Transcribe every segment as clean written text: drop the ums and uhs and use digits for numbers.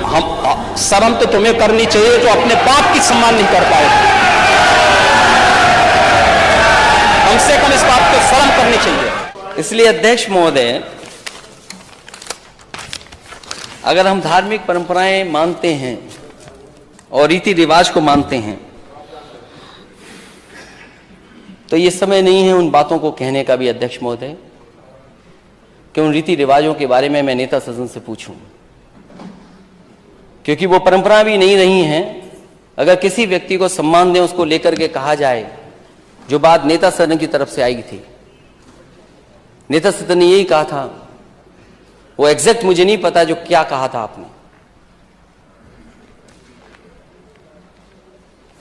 हम शर्म तो तुम्हें करनी चाहिए जो अपने बाप की सम्मान नहीं कर पाए। कम से कम इस बात को शर्म करनी चाहिए। इसलिए अध्यक्ष महोदय, अगर हम धार्मिक परंपराएं मानते हैं और रीति रिवाज को मानते हैं तो ये समय नहीं है उन बातों को कहने का भी अध्यक्ष महोदय कि उन रीति रिवाजों के बारे में मैं नेता सदन से पूछूं, क्योंकि वो परंपरा भी नहीं रही हैं। अगर किसी व्यक्ति को सम्मान दें, उसको लेकर के कहा जाए, जो बात नेता सदन की तरफ से आई थी, नेता सदन ने यही कहा था, वो एग्जैक्ट मुझे नहीं पता जो क्या कहा था आपने।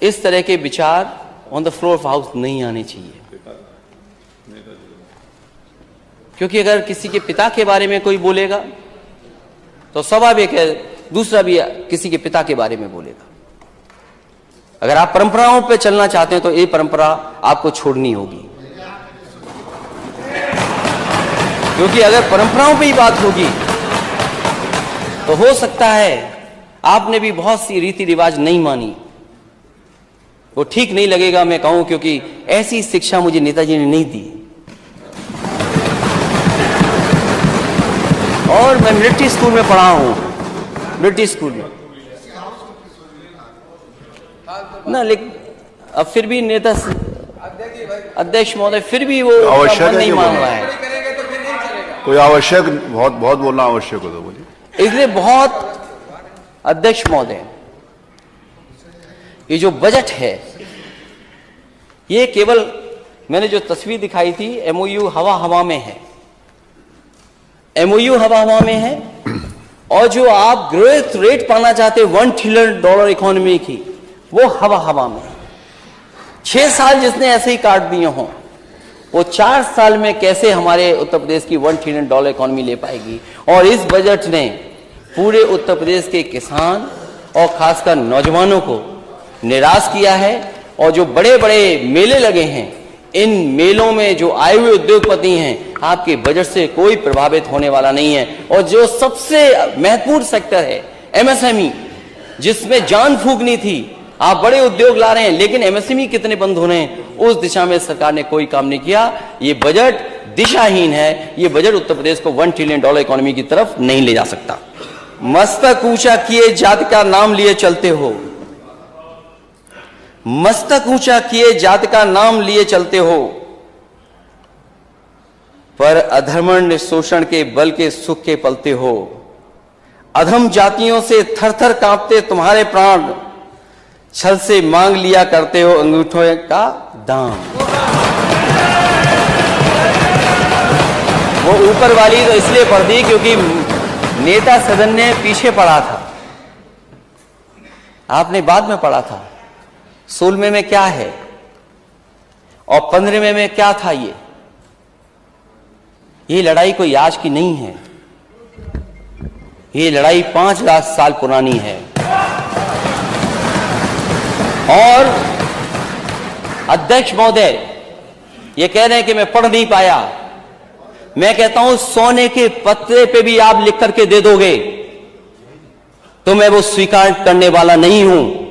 इस तरह के विचार on the floor of house नहीं आने चाहिए, क्योंकि अगर किसी के पिता के बारे में कोई बोलेगा तो स्वाभाविक है दूसरा भी किसी के पिता के बारे में बोलेगा। अगर आप परंपराओं पे चलना चाहते हैं तो ये परंपरा आपको छोड़नी होगी, क्योंकि अगर परंपराओं पे ही बात होगी तो हो सकता है आपने भी बहुत सी रीति रिवाज नहीं मानी, वो ठीक नहीं लगेगा मैं कहूं, क्योंकि ऐसी शिक्षा मुझे नेताजी ने नहीं दी। और मैं मिलिट्री स्कूल में पढ़ा हूं, मिलिट्री स्कूल में ना, लेकिन अब फिर भी नेता अध्यक्ष महोदय फिर भी वो आवश्यक नहीं मान रहा है। कोई आवश्यक बहुत बोलना आवश्यक हो तो बोलिए। इसलिए बहुत अध्यक्ष महोदय, ये जो बजट है ये केवल मैंने जो तस्वीर दिखाई थी एमओयू हवा हवा में है, एमओयू हवा हवा में है, और जो आप ग्रोथ रेट पाना चाहते $1 ट्रिलियन इकोनॉमी की, वो हवा हवा में। 6 साल जिसने ऐसे ही काट दिए हों, वो 4 साल में कैसे हमारे उत्तर प्रदेश की $1 ट्रिलियन इकोनॉमी ले पाएगी। और इस बजट ने पूरे उत्तर प्रदेश के किसान और खासकर नौजवानों को निराश किया है। और जो बड़े बड़े मेले लगे हैं, इन मेलों में जो आए हुए उद्योगपति हैं, आपके बजट से कोई प्रभावित होने वाला नहीं है। और जो सबसे महत्वपूर्ण सेक्टर है एमएसएमई, जिसमें जान फूकनी थी, आप बड़े उद्योग ला रहे हैं, लेकिन एमएसएमई कितने बंद हो रहे हैं, उस दिशा में सरकार ने कोई काम नहीं किया। ये बजट दिशाहीन है। ये बजट उत्तर प्रदेश को $1 ट्रिलियन इकोनॉमी की तरफ नहीं ले जा सकता। मस्तक ऊंचा किए जाति का नाम लिए चलते हो, मस्तक ऊंचा किए जाति का नाम लिए चलते हो, पर अधर्मण्य शोषण के बल के सुख के पलते हो। अधम जातियों से थर थर कांपते तुम्हारे प्राण, छल से मांग लिया करते हो अंगूठों का दाम। वो ऊपर वाली तो इसलिए पढ़ दी क्योंकि नेता सदन ने पीछे पढ़ा था, आपने बाद में पढ़ा था। 16वें में क्या है और 15वें में क्या था। ये लड़ाई कोई आज की नहीं है, ये लड़ाई 5,00,000 साल पुरानी है। और अध्यक्ष महोदय ये कह रहे हैं कि मैं पढ़ नहीं पाया, मैं कहता हूं सोने के पत्रे पे भी आप लिख करके दे दोगे तो मैं वो स्वीकार करने वाला नहीं हूं।